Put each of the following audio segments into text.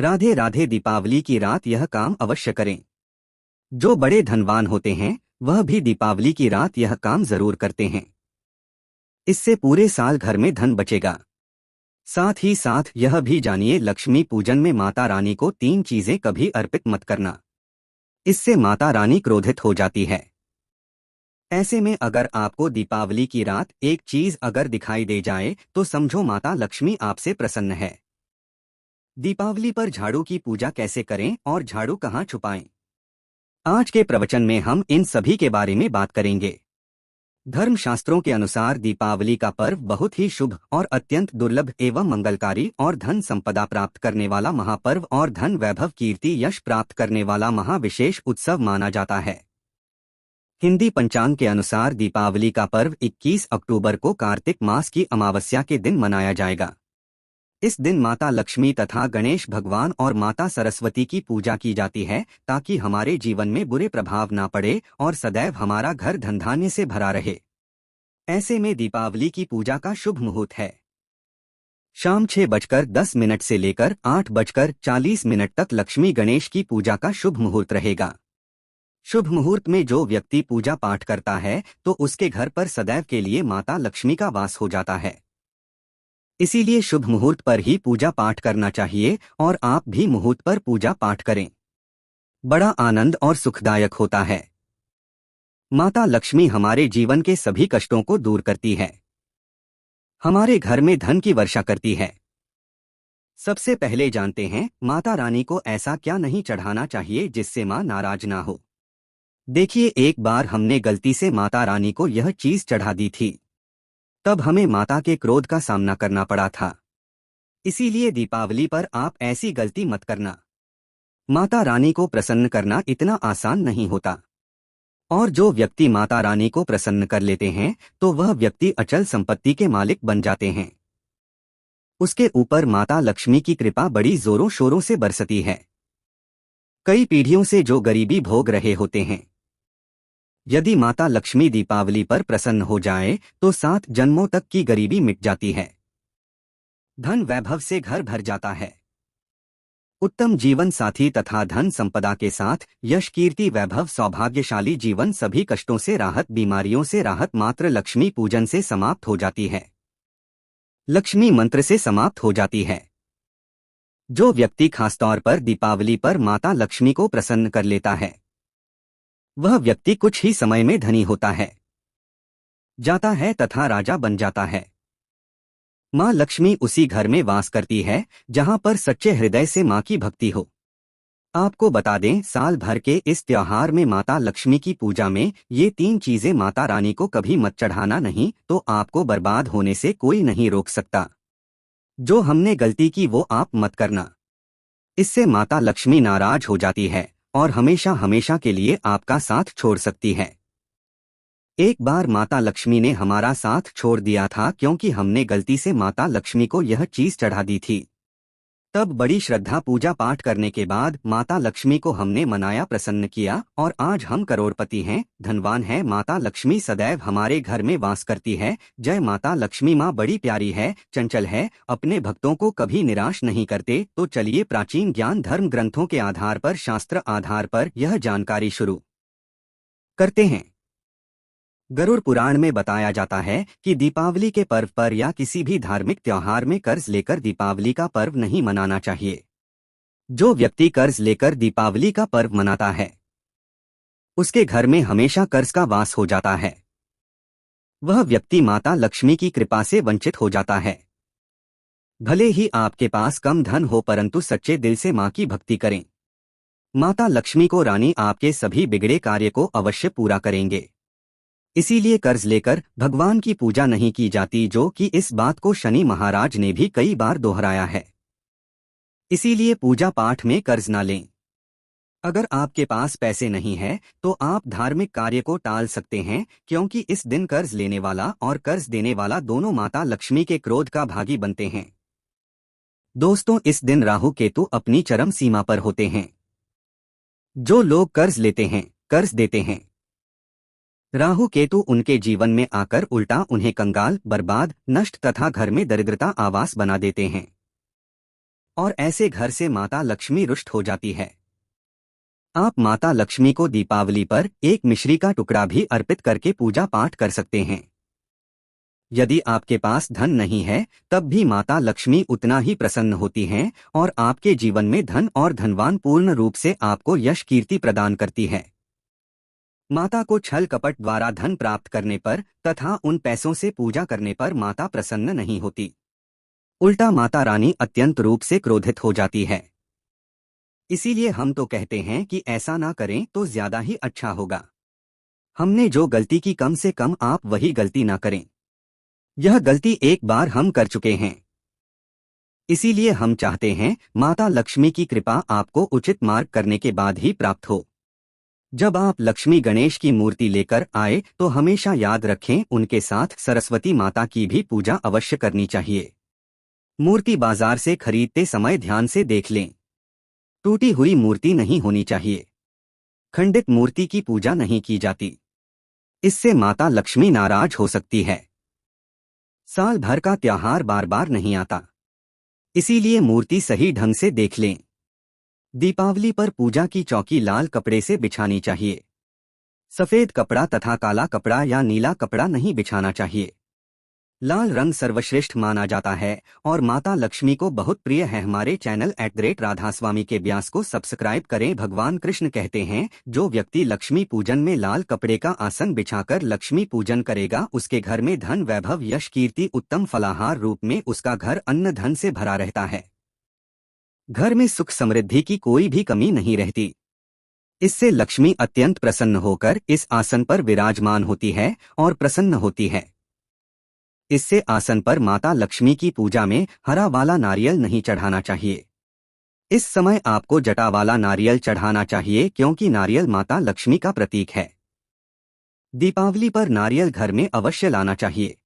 राधे राधे। दीपावली की रात यह काम अवश्य करें। जो बड़े धनवान होते हैं वह भी दीपावली की रात यह काम जरूर करते हैं। इससे पूरे साल घर में धन बचेगा। साथ ही साथ यह भी जानिए, लक्ष्मी पूजन में माता रानी को 3 चीजें कभी अर्पित मत करना। इससे माता रानी क्रोधित हो जाती है। ऐसे में अगर आपको दीपावली की रात एक चीज अगर दिखाई दे जाए तो समझो माता लक्ष्मी आपसे प्रसन्न है। दीपावली पर झाड़ू की पूजा कैसे करें और झाड़ू कहाँ छुपाएं, आज के प्रवचन में हम इन सभी के बारे में बात करेंगे। धर्मशास्त्रों के अनुसार दीपावली का पर्व बहुत ही शुभ और अत्यंत दुर्लभ एवं मंगलकारी और धन संपदा प्राप्त करने वाला महापर्व और धन वैभव कीर्ति यश प्राप्त करने वाला महाविशेष उत्सव माना जाता है। हिंदी पंचांग के अनुसार दीपावली का पर्व 21 अक्टूबर को कार्तिक मास की अमावस्या के दिन मनाया जाएगा। इस दिन माता लक्ष्मी तथा गणेश भगवान और माता सरस्वती की पूजा की जाती है ताकि हमारे जीवन में बुरे प्रभाव ना पड़े और सदैव हमारा घर धन धान्य से भरा रहे। ऐसे में दीपावली की पूजा का शुभ मुहूर्त है शाम 6:10 से लेकर 8:40 तक लक्ष्मी गणेश की पूजा का शुभ मुहूर्त रहेगा। शुभ मुहूर्त में जो व्यक्ति पूजा पाठ करता है तो उसके घर पर सदैव के लिए माता लक्ष्मी का वास हो जाता है। इसीलिए शुभ मुहूर्त पर ही पूजा पाठ करना चाहिए और आप भी मुहूर्त पर पूजा पाठ करें। बड़ा आनंद और सुखदायक होता है। माता लक्ष्मी हमारे जीवन के सभी कष्टों को दूर करती है, हमारे घर में धन की वर्षा करती है। सबसे पहले जानते हैं माता रानी को ऐसा क्या नहीं चढ़ाना चाहिए जिससे मां नाराज ना हो। देखिए, एक बार हमने गलती से माता रानी को यह चीज चढ़ा दी थी, तब हमें माता के क्रोध का सामना करना पड़ा था। इसीलिए दीपावली पर आप ऐसी गलती मत करना। माता रानी को प्रसन्न करना इतना आसान नहीं होता, और जो व्यक्ति माता रानी को प्रसन्न कर लेते हैं तो वह व्यक्ति अचल संपत्ति के मालिक बन जाते हैं। उसके ऊपर माता लक्ष्मी की कृपा बड़ी जोरों शोरों से बरसती है। कई पीढ़ियों से जो गरीबी भोग रहे होते हैं, यदि माता लक्ष्मी दीपावली पर प्रसन्न हो जाए तो 7 जन्मों तक की गरीबी मिट जाती है। धन वैभव से घर भर जाता है। उत्तम जीवन साथी तथा धन संपदा के साथ यश कीर्ति वैभव सौभाग्यशाली जीवन, सभी कष्टों से राहत, बीमारियों से राहत मात्र लक्ष्मी पूजन से समाप्त हो जाती है, लक्ष्मी मंत्र से समाप्त हो जाती है। जो व्यक्ति खासतौर पर दीपावली पर माता लक्ष्मी को प्रसन्न कर लेता है वह व्यक्ति कुछ ही समय में धनी होता है, जाता है तथा राजा बन जाता है। मां लक्ष्मी उसी घर में वास करती है जहां पर सच्चे हृदय से मां की भक्ति हो। आपको बता दें, साल भर के इस त्योहार में माता लक्ष्मी की पूजा में ये 3 चीजें माता रानी को कभी मत चढ़ाना, नहीं तो आपको बर्बाद होने से कोई नहीं रोक सकता। जो हमने गलती की वो आप मत करना, इससे माता लक्ष्मी नाराज हो जाती है और हमेशा हमेशा के लिए आपका साथ छोड़ सकती है। एक बार माता लक्ष्मी ने हमारा साथ छोड़ दिया था क्योंकि हमने गलती से माता लक्ष्मी को यह चीज चढ़ा दी थी। तब बड़ी श्रद्धा पूजा पाठ करने के बाद माता लक्ष्मी को हमने मनाया, प्रसन्न किया और आज हम करोड़पति हैं, धनवान हैं। माता लक्ष्मी सदैव हमारे घर में वास करती है। जय माता लक्ष्मी। माँ बड़ी प्यारी है, चंचल है, अपने भक्तों को कभी निराश नहीं करते। तो चलिए प्राचीन ज्ञान धर्म ग्रंथों के आधार पर, शास्त्र आधार पर यह जानकारी शुरू करते हैं। गरुड़ पुराण में बताया जाता है कि दीपावली के पर्व पर या किसी भी धार्मिक त्योहार में कर्ज लेकर दीपावली का पर्व नहीं मनाना चाहिए। जो व्यक्ति कर्ज लेकर दीपावली का पर्व मनाता है उसके घर में हमेशा कर्ज का वास हो जाता है। वह व्यक्ति माता लक्ष्मी की कृपा से वंचित हो जाता है। भले ही आपके पास कम धन हो परंतु सच्चे दिल से मां की भक्ति करें। माता लक्ष्मी को रानी आपके सभी बिगड़े कार्य को अवश्य पूरा करेंगे। इसीलिए कर्ज लेकर भगवान की पूजा नहीं की जाती, जो कि इस बात को शनि महाराज ने भी कई बार दोहराया है। इसीलिए पूजा पाठ में कर्ज ना लें। अगर आपके पास पैसे नहीं है तो आप धार्मिक कार्य को टाल सकते हैं, क्योंकि इस दिन कर्ज लेने वाला और कर्ज देने वाला दोनों माता लक्ष्मी के क्रोध का भागी बनते हैं। दोस्तों, इस दिन राहु केतु अपनी चरम सीमा पर होते हैं। जो लोग कर्ज लेते हैं, कर्ज देते हैं, राहु केतु उनके जीवन में आकर उल्टा उन्हें कंगाल, बर्बाद, नष्ट तथा घर में दरिद्रता आवास बना देते हैं। और ऐसे घर से माता लक्ष्मी रुष्ट हो जाती है। आप माता लक्ष्मी को दीपावली पर एक मिश्री का टुकड़ा भी अर्पित करके पूजा पाठ कर सकते हैं। यदि आपके पास धन नहीं है, तब भी माता लक्ष्मी उतना ही प्रसन्न होती हैं और आपके जीवन में धन और धनवान पूर्ण रूप से आपको यश कीर्ति प्रदान करती है। माता को छल कपट द्वारा धन प्राप्त करने पर तथा उन पैसों से पूजा करने पर माता प्रसन्न नहीं होती। उल्टा माता रानी अत्यंत रूप से क्रोधित हो जाती है। इसीलिए हम तो कहते हैं कि ऐसा ना करें तो ज्यादा ही अच्छा होगा। हमने जो गलती की, कम से कम आप वही गलती ना करें। यह गलती एक बार हम कर चुके हैं। इसीलिए हम चाहते हैं माता लक्ष्मी की कृपा आपको उचित मार्ग करने के बाद ही प्राप्त हो। जब आप लक्ष्मी गणेश की मूर्ति लेकर आए तो हमेशा याद रखें, उनके साथ सरस्वती माता की भी पूजा अवश्य करनी चाहिए। मूर्ति बाजार से खरीदते समय ध्यान से देख लें। टूटी हुई मूर्ति नहीं होनी चाहिए। खंडित मूर्ति की पूजा नहीं की जाती। इससे माता लक्ष्मी नाराज हो सकती है। साल भर का त्योहार बार बार नहीं आता, इसीलिए मूर्ति सही ढंग से देख लें। दीपावली पर पूजा की चौकी लाल कपड़े से बिछानी चाहिए। सफेद कपड़ा तथा काला कपड़ा या नीला कपड़ा नहीं बिछाना चाहिए। लाल रंग सर्वश्रेष्ठ माना जाता है और माता लक्ष्मी को बहुत प्रिय है। हमारे चैनल @राधास्वामी के व्यास को सब्सक्राइब करें। भगवान कृष्ण कहते हैं, जो व्यक्ति लक्ष्मी पूजन में लाल कपड़े का आसन बिछाकर लक्ष्मी पूजन करेगा, उसके घर में धन वैभव यश कीर्ति उत्तम फलाहार रूप में उसका घर अन्न धन से भरा रहता है। घर में सुख समृद्धि की कोई भी कमी नहीं रहती। इससे लक्ष्मी अत्यंत प्रसन्न होकर इस आसन पर विराजमान होती है और प्रसन्न होती है। इससे आसन पर माता लक्ष्मी की पूजा में हरा वाला नारियल नहीं चढ़ाना चाहिए। इस समय आपको जटा वाला नारियल चढ़ाना चाहिए, क्योंकि नारियल माता लक्ष्मी का प्रतीक है। दीपावली पर नारियल घर में अवश्य लाना चाहिए।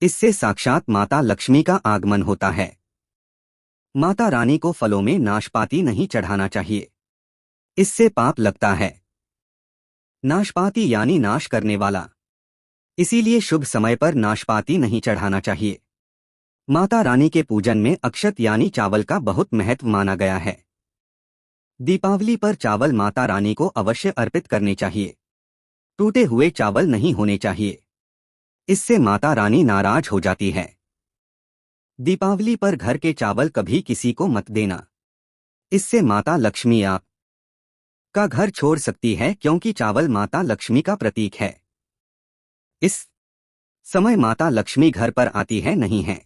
इससे साक्षात माता लक्ष्मी का आगमन होता है। माता रानी को फलों में नाशपाती नहीं चढ़ाना चाहिए। इससे पाप लगता है। नाशपाती यानी नाश करने वाला, इसीलिए शुभ समय पर नाशपाती नहीं चढ़ाना चाहिए। माता रानी के पूजन में अक्षत यानी चावल का बहुत महत्व माना गया है। दीपावली पर चावल माता रानी को अवश्य अर्पित करने चाहिए। टूटे हुए चावल नहीं होने चाहिए। इससे माता रानी नाराज हो जाती है। दीपावली पर घर के चावल कभी किसी को मत देना। इससे माता लक्ष्मी आप का घर छोड़ सकती है, क्योंकि चावल माता लक्ष्मी का प्रतीक है। इस समय माता लक्ष्मी घर पर आती है, नहीं है।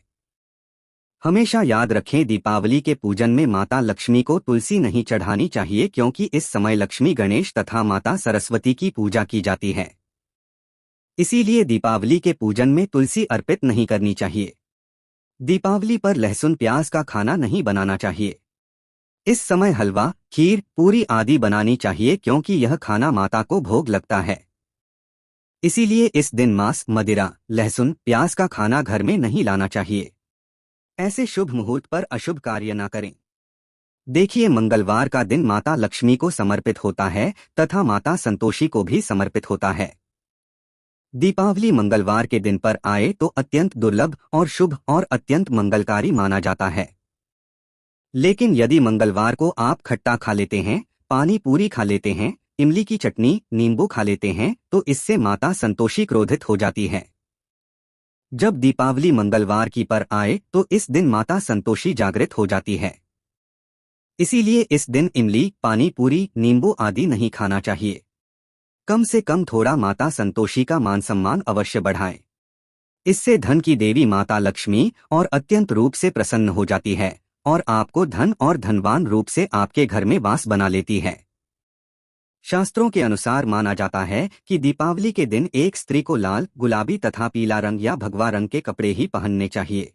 हमेशा याद रखें, दीपावली के पूजन में माता लक्ष्मी को तुलसी नहीं चढ़ानी चाहिए, क्योंकि इस समय लक्ष्मी गणेश तथा माता सरस्वती की पूजा की जाती है। इसीलिए दीपावली के पूजन में तुलसी अर्पित नहीं करनी चाहिए। दीपावली पर लहसुन प्याज का खाना नहीं बनाना चाहिए। इस समय हलवा, खीर, पूरी आदि बनानी चाहिए, क्योंकि यह खाना माता को भोग लगता है। इसीलिए इस दिन मांस, मदिरा, लहसुन, प्याज का खाना घर में नहीं लाना चाहिए। ऐसे शुभ मुहूर्त पर अशुभ कार्य न करें। देखिए, मंगलवार का दिन माता लक्ष्मी को समर्पित होता है तथा माता संतोषी को भी समर्पित होता है। दीपावली मंगलवार के दिन पर आए तो अत्यंत दुर्लभ और शुभ और अत्यंत मंगलकारी माना जाता है। लेकिन यदि मंगलवार को आप खट्टा खा लेते हैं, पानी पूरी खा लेते हैं, इमली की चटनी, नींबू खा लेते हैं, तो इससे माता संतोषी क्रोधित हो जाती है। जब दीपावली मंगलवार की पर आए तो इस दिन माता संतोषी जागृत हो जाती है। इसीलिए इस दिन इमली, पानी पूरी, नींबू आदि नहीं खाना चाहिए। कम से कम थोड़ा माता संतोषी का मान सम्मान अवश्य बढ़ाएं। इससे धन की देवी माता लक्ष्मी और अत्यंत रूप से प्रसन्न हो जाती है और आपको धन और धनवान रूप से आपके घर में वास बना लेती है। शास्त्रों के अनुसार माना जाता है कि दीपावली के दिन एक स्त्री को लाल, गुलाबी तथा पीला रंग या भगवा रंग के कपड़े ही पहनने चाहिए।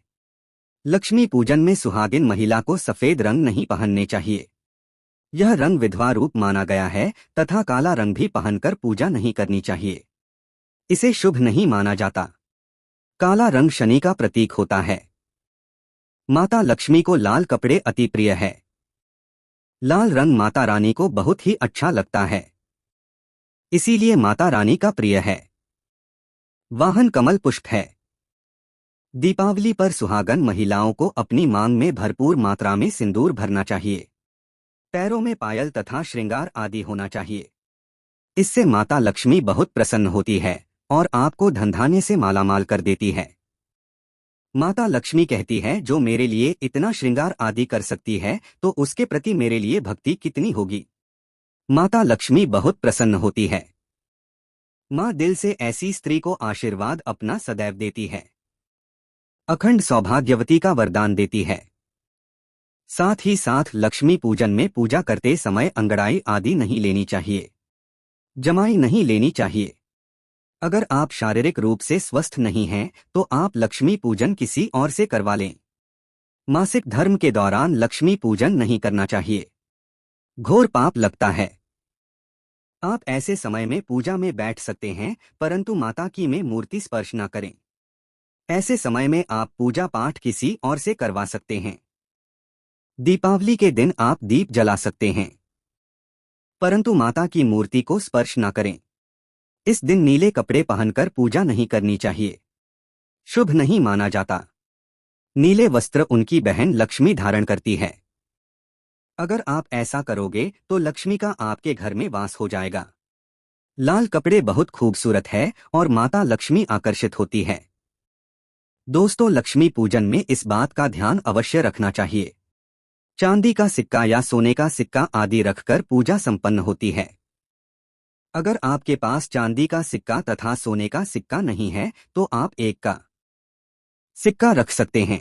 लक्ष्मी पूजन में सुहागिन महिला को सफेद रंग नहीं पहनने चाहिए। यह रंग विधवा रूप माना गया है तथा काला रंग भी पहनकर पूजा नहीं करनी चाहिए। इसे शुभ नहीं माना जाता। काला रंग शनि का प्रतीक होता है। माता लक्ष्मी को लाल कपड़े अति प्रिय है। लाल रंग माता रानी को बहुत ही अच्छा लगता है, इसीलिए माता रानी का प्रिय है। वाहन कमल पुष्प है। दीपावली पर सुहागन महिलाओं को अपनी मांग में भरपूर मात्रा में सिंदूर भरना चाहिए। पैरों में पायल तथा श्रृंगार आदि होना चाहिए। इससे माता लक्ष्मी बहुत प्रसन्न होती है और आपको धनधान्य से मालामाल कर देती है। माता लक्ष्मी कहती है, जो मेरे लिए इतना श्रृंगार आदि कर सकती है तो उसके प्रति मेरे लिए भक्ति कितनी होगी। माता लक्ष्मी बहुत प्रसन्न होती है। माँ दिल से ऐसी स्त्री को आशीर्वाद अपना सदैव देती है। अखंड सौभाग्यवती का वरदान देती है। साथ ही साथ लक्ष्मी पूजन में पूजा करते समय अंगड़ाई आदि नहीं लेनी चाहिए। जमाई नहीं लेनी चाहिए। अगर आप शारीरिक रूप से स्वस्थ नहीं हैं तो आप लक्ष्मी पूजन किसी और से करवा लें। मासिक धर्म के दौरान लक्ष्मी पूजन नहीं करना चाहिए। घोर पाप लगता है। आप ऐसे समय में पूजा में बैठ सकते हैं परंतु माता की में मूर्ति स्पर्श न करें। ऐसे समय में आप पूजा पाठ किसी और से करवा सकते हैं। दीपावली के दिन आप दीप जला सकते हैं परंतु माता की मूर्ति को स्पर्श न करें। इस दिन नीले कपड़े पहनकर पूजा नहीं करनी चाहिए। शुभ नहीं माना जाता। नीले वस्त्र उनकी बहन लक्ष्मी धारण करती है। अगर आप ऐसा करोगे तो लक्ष्मी का आपके घर में वास हो जाएगा। लाल कपड़े बहुत खूबसूरत है और माता लक्ष्मी आकर्षित होती है। दोस्तों, लक्ष्मी पूजन में इस बात का ध्यान अवश्य रखना चाहिए। चांदी का सिक्का या सोने का सिक्का आदि रखकर पूजा संपन्न होती है। अगर आपके पास चांदी का सिक्का तथा सोने का सिक्का नहीं है तो आप एक का सिक्का रख सकते हैं।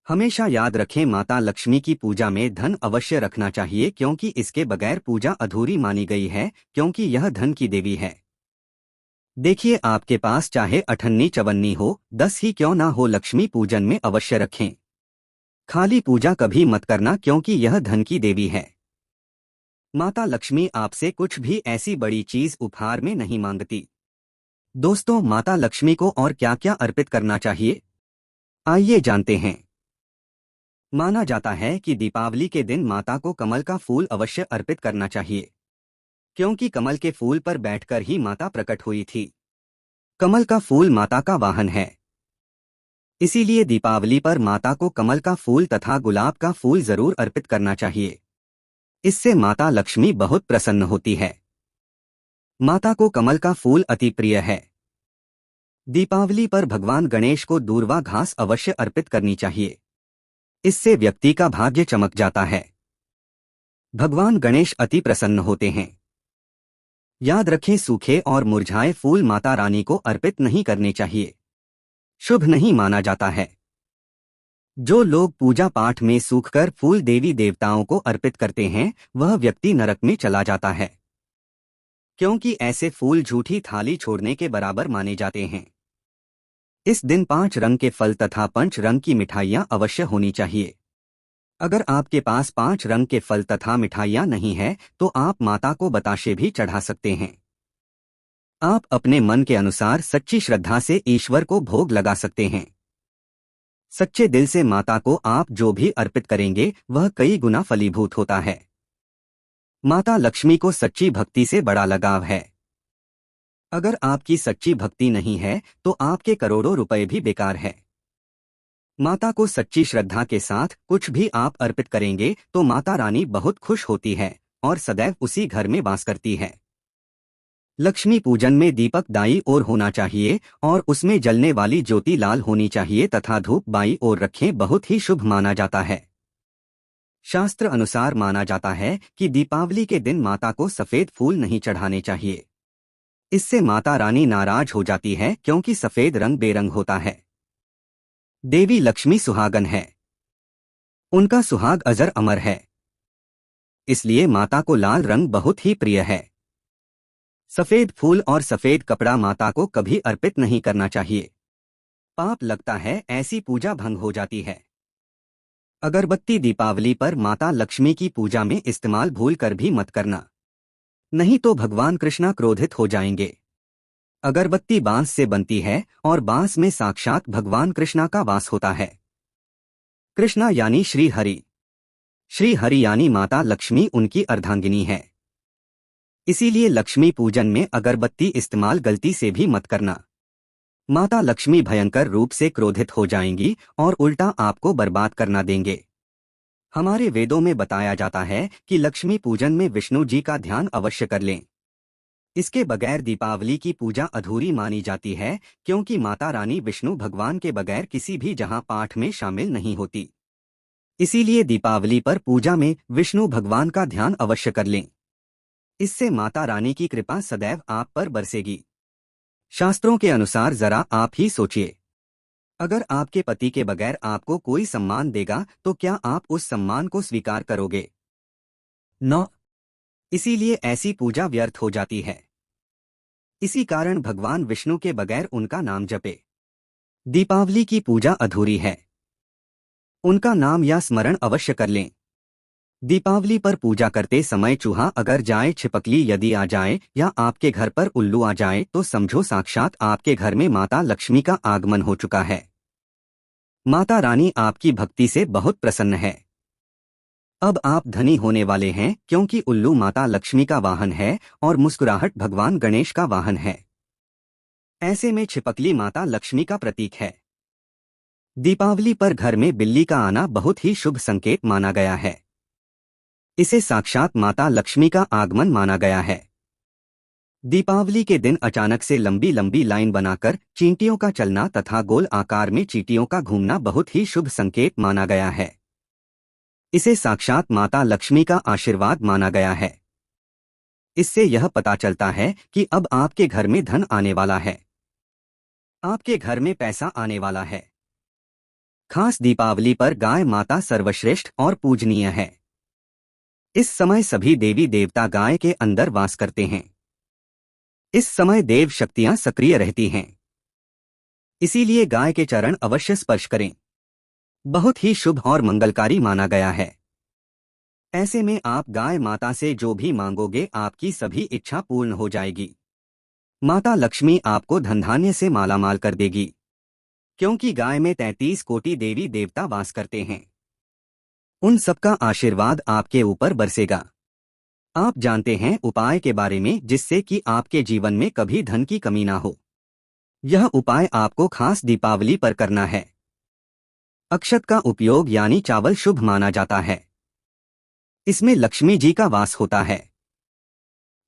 हमेशा याद रखें, माता लक्ष्मी की पूजा में धन अवश्य रखना चाहिए क्योंकि इसके बगैर पूजा अधूरी मानी गई है, क्योंकि यह धन की देवी है। देखिए, आपके पास चाहे अठन्नी चवन्नी हो, 10 ही क्यों ना हो, लक्ष्मी पूजन में अवश्य रखें। खाली पूजा कभी मत करना क्योंकि यह धन की देवी है। माता लक्ष्मी आपसे कुछ भी ऐसी बड़ी चीज उपहार में नहीं मांगती। दोस्तों, माता लक्ष्मी को और क्या क्या अर्पित करना चाहिए, आइए जानते हैं। माना जाता है कि दीपावली के दिन माता को कमल का फूल अवश्य अर्पित करना चाहिए, क्योंकि कमल के फूल पर बैठकर ही माता प्रकट हुई थी। कमल का फूल माता का वाहन है। इसीलिए दीपावली पर माता को कमल का फूल तथा गुलाब का फूल जरूर अर्पित करना चाहिए। इससे माता लक्ष्मी बहुत प्रसन्न होती है। माता को कमल का फूल अति प्रिय है। दीपावली पर भगवान गणेश को दूर्वा घास अवश्य अर्पित करनी चाहिए। इससे व्यक्ति का भाग्य चमक जाता है। भगवान गणेश अति प्रसन्न होते हैं। याद रखें, सूखे और मुरझाए फूल माता रानी को अर्पित नहीं करने चाहिए। शुभ नहीं माना जाता है। जो लोग पूजा पाठ में सूखकर फूल देवी देवताओं को अर्पित करते हैं वह व्यक्ति नरक में चला जाता है, क्योंकि ऐसे फूल झूठी थाली छोड़ने के बराबर माने जाते हैं। इस दिन 5 रंग के फल तथा 5 रंग की मिठाइयाँ अवश्य होनी चाहिए। अगर आपके पास 5 रंग के फल तथा मिठाइयाँ नहीं है तो आप माता को बताशे भी चढ़ा सकते हैं। आप अपने मन के अनुसार सच्ची श्रद्धा से ईश्वर को भोग लगा सकते हैं। सच्चे दिल से माता को आप जो भी अर्पित करेंगे वह कई गुना फलीभूत होता है। माता लक्ष्मी को सच्ची भक्ति से बड़ा लगाव है। अगर आपकी सच्ची भक्ति नहीं है तो आपके करोड़ों रुपए भी बेकार है। माता को सच्ची श्रद्धा के साथ कुछ भी आप अर्पित करेंगे तो माता रानी बहुत खुश होती है और सदैव उसी घर में वास करती है। लक्ष्मी पूजन में दीपक दाईं ओर होना चाहिए और उसमें जलने वाली ज्योति लाल होनी चाहिए तथा धूप बाईं ओर रखें, बहुत ही शुभ माना जाता है। शास्त्र अनुसार माना जाता है कि दीपावली के दिन माता को सफेद फूल नहीं चढ़ाने चाहिए। इससे माता रानी नाराज हो जाती है क्योंकि सफेद रंग बेरंग होता है। देवी लक्ष्मी सुहागन है। उनका सुहाग अजर अमर है। इसलिए माता को लाल रंग बहुत ही प्रिय है। सफेद फूल और सफेद कपड़ा माता को कभी अर्पित नहीं करना चाहिए। पाप लगता है, ऐसी पूजा भंग हो जाती है। अगरबत्ती दीपावली पर माता लक्ष्मी की पूजा में इस्तेमाल भूल कर भी मत करना, नहीं तो भगवान कृष्णा क्रोधित हो जाएंगे। अगरबत्ती बांस से बनती है और बांस में साक्षात भगवान कृष्णा का वास होता है। कृष्णा यानी श्री हरि। श्री हरि यानी माता लक्ष्मी उनकी अर्धांगिनी है। इसीलिए लक्ष्मी पूजन में अगरबत्ती इस्तेमाल गलती से भी मत करना। माता लक्ष्मी भयंकर रूप से क्रोधित हो जाएंगी और उल्टा आपको बर्बाद करना देंगे। हमारे वेदों में बताया जाता है कि लक्ष्मी पूजन में विष्णु जी का ध्यान अवश्य कर लें। इसके बगैर दीपावली की पूजा अधूरी मानी जाती है, क्योंकि माता रानी विष्णु भगवान के बगैर किसी भी जहां पाठ में शामिल नहीं होती। इसीलिए दीपावली पर पूजा में विष्णु भगवान का ध्यान अवश्य कर लें। इससे माता रानी की कृपा सदैव आप पर बरसेगी। शास्त्रों के अनुसार जरा आप ही सोचिए, अगर आपके पति के बगैर आपको कोई सम्मान देगा तो क्या आप उस सम्मान को स्वीकार करोगे? न। इसीलिए ऐसी पूजा व्यर्थ हो जाती है। इसी कारण भगवान विष्णु के बगैर उनका नाम जपे, दीपावली की पूजा अधूरी है। उनका नाम या स्मरण अवश्य कर लें। दीपावली पर पूजा करते समय चूहा अगर जाए, छिपकली यदि आ जाए या आपके घर पर उल्लू आ जाए तो समझो साक्षात आपके घर में माता लक्ष्मी का आगमन हो चुका है। माता रानी आपकी भक्ति से बहुत प्रसन्न है। अब आप धनी होने वाले हैं, क्योंकि उल्लू माता लक्ष्मी का वाहन है और मुस्कुराहट भगवान गणेश का वाहन है। ऐसे में छिपकली माता लक्ष्मी का प्रतीक है। दीपावली पर घर में बिल्ली का आना बहुत ही शुभ संकेत माना गया है। इसे साक्षात माता लक्ष्मी का आगमन माना गया है। दीपावली के दिन अचानक से लंबी लंबी लाइन बनाकर चींटियों का चलना तथा गोल आकार में चींटियों का घूमना बहुत ही शुभ संकेत माना गया है। इसे साक्षात माता लक्ष्मी का आशीर्वाद माना गया है। इससे यह पता चलता है कि अब आपके घर में धन आने वाला है, आपके घर में पैसा आने वाला है। खास दीपावली पर गाय माता सर्वश्रेष्ठ और पूजनीय है। इस समय सभी देवी देवता गाय के अंदर वास करते हैं। इस समय देव शक्तियां सक्रिय रहती हैं। इसीलिए गाय के चरण अवश्य स्पर्श करें, बहुत ही शुभ और मंगलकारी माना गया है। ऐसे में आप गाय माता से जो भी मांगोगे आपकी सभी इच्छा पूर्ण हो जाएगी। माता लक्ष्मी आपको धनधान्य से मालामाल कर देगी, क्योंकि गाय में 33 कोटि देवी देवता वास करते हैं। उन सबका आशीर्वाद आपके ऊपर बरसेगा। आप जानते हैं उपाय के बारे में, जिससे कि आपके जीवन में कभी धन की कमी ना हो। यह उपाय आपको खास दीपावली पर करना है। अक्षत का उपयोग यानी चावल शुभ माना जाता है। इसमें लक्ष्मी जी का वास होता है।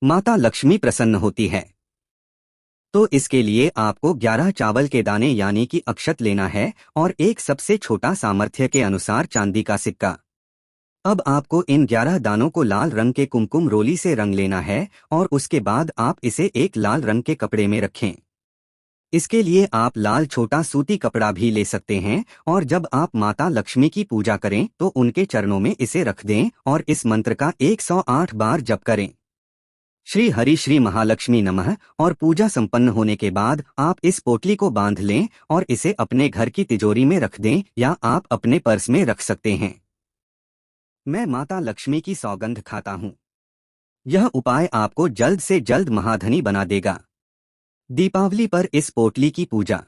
माता लक्ष्मी प्रसन्न होती है। तो इसके लिए आपको 11 चावल के दाने यानी कि अक्षत लेना है और एक सबसे छोटा सामर्थ्य के अनुसार चांदी का सिक्का। अब आपको इन 11 दानों को लाल रंग के कुमकुम रोली से रंग लेना है और उसके बाद आप इसे एक लाल रंग के कपड़े में रखें। इसके लिए आप लाल छोटा सूती कपड़ा भी ले सकते हैं और जब आप माता लक्ष्मी की पूजा करें तो उनके चरणों में इसे रख दें और इस मंत्र का 108 बार जप करें, श्री हरि श्री महालक्ष्मी नमः। और पूजा संपन्न होने के बाद आप इस पोटली को बांध लें और इसे अपने घर की तिजोरी में रख दें या आप अपने पर्स में रख सकते हैं। मैं माता लक्ष्मी की सौगंध खाता हूँ, यह उपाय आपको जल्द से जल्द महाधनी बना देगा। दीपावली पर इस पोटली की पूजा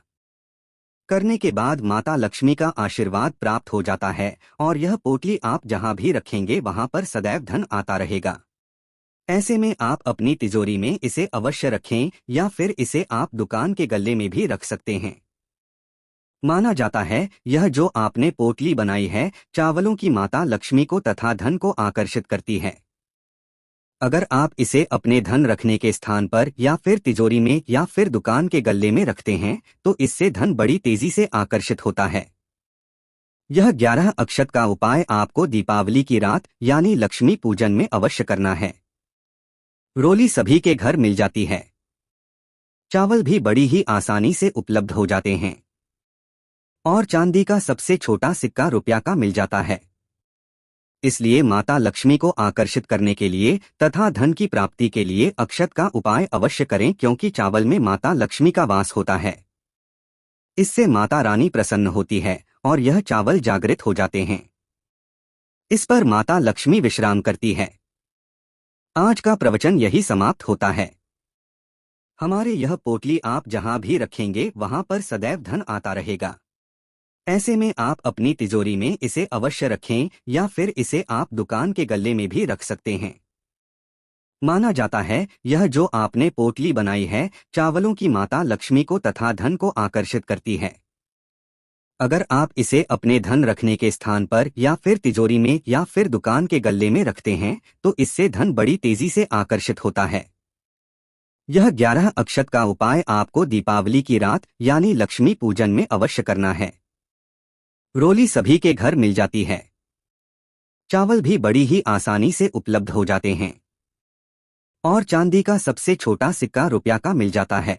करने के बाद माता लक्ष्मी का आशीर्वाद प्राप्त हो जाता है और यह पोटली आप जहां भी रखेंगे वहां पर सदैव धन आता रहेगा। ऐसे में आप अपनी तिजोरी में इसे अवश्य रखें या फिर इसे आप दुकान के गल्ले में भी रख सकते हैं। माना जाता है यह जो आपने पोटली बनाई है चावलों की माता लक्ष्मी को तथा धन को आकर्षित करती है। अगर आप इसे अपने धन रखने के स्थान पर या फिर तिजोरी में या फिर दुकान के गल्ले में रखते हैं तो इससे धन बड़ी तेजी से आकर्षित होता है। यह 11 अक्षत का उपाय आपको दीपावली की रात यानी लक्ष्मी पूजन में अवश्य करना है। रोली सभी के घर मिल जाती है। चावल भी बड़ी ही आसानी से उपलब्ध हो जाते हैं और चांदी का सबसे छोटा सिक्का रुपया का मिल जाता है। इसलिए माता लक्ष्मी को आकर्षित करने के लिए तथा धन की प्राप्ति के लिए अक्षत का उपाय अवश्य करें, क्योंकि चावल में माता लक्ष्मी का वास होता है। इससे माता रानी प्रसन्न होती है और यह चावल जागृत हो जाते हैं। इस पर माता लक्ष्मी विश्राम करती है। आज का प्रवचन यही समाप्त होता है। हमारे यह पोटली आप जहां भी रखेंगे वहां पर सदैव धन आता रहेगा। ऐसे में आप अपनी तिजोरी में इसे अवश्य रखें या फिर इसे आप दुकान के गल्ले में भी रख सकते हैं। माना जाता है यह जो आपने पोटली बनाई है चावलों की माता लक्ष्मी को तथा धन को आकर्षित करती है। अगर आप इसे अपने धन रखने के स्थान पर या फिर तिजोरी में या फिर दुकान के गल्ले में रखते हैं तो इससे धन बड़ी तेजी से आकर्षित होता है। यह 11 अक्षत का उपाय आपको दीपावली की रात यानी लक्ष्मी पूजन में अवश्य करना है। रोली सभी के घर मिल जाती है। चावल भी बड़ी ही आसानी से उपलब्ध हो जाते हैं और चांदी का सबसे छोटा सिक्का रुपया का मिल जाता है।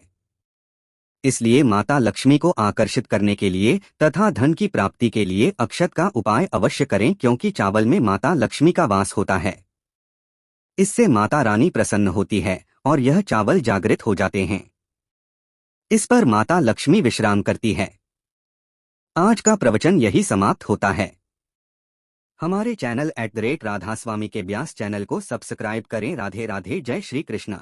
इसलिए माता लक्ष्मी को आकर्षित करने के लिए तथा धन की प्राप्ति के लिए अक्षत का उपाय अवश्य करें, क्योंकि चावल में माता लक्ष्मी का वास होता है। इससे माता रानी प्रसन्न होती है और यह चावल जागृत हो जाते हैं। इस पर माता लक्ष्मी विश्राम करती है। आज का प्रवचन यही समाप्त होता है। हमारे चैनल @राधास्वामी के व्यास चैनल को सब्सक्राइब करें। राधे राधे, जय श्री कृष्ण।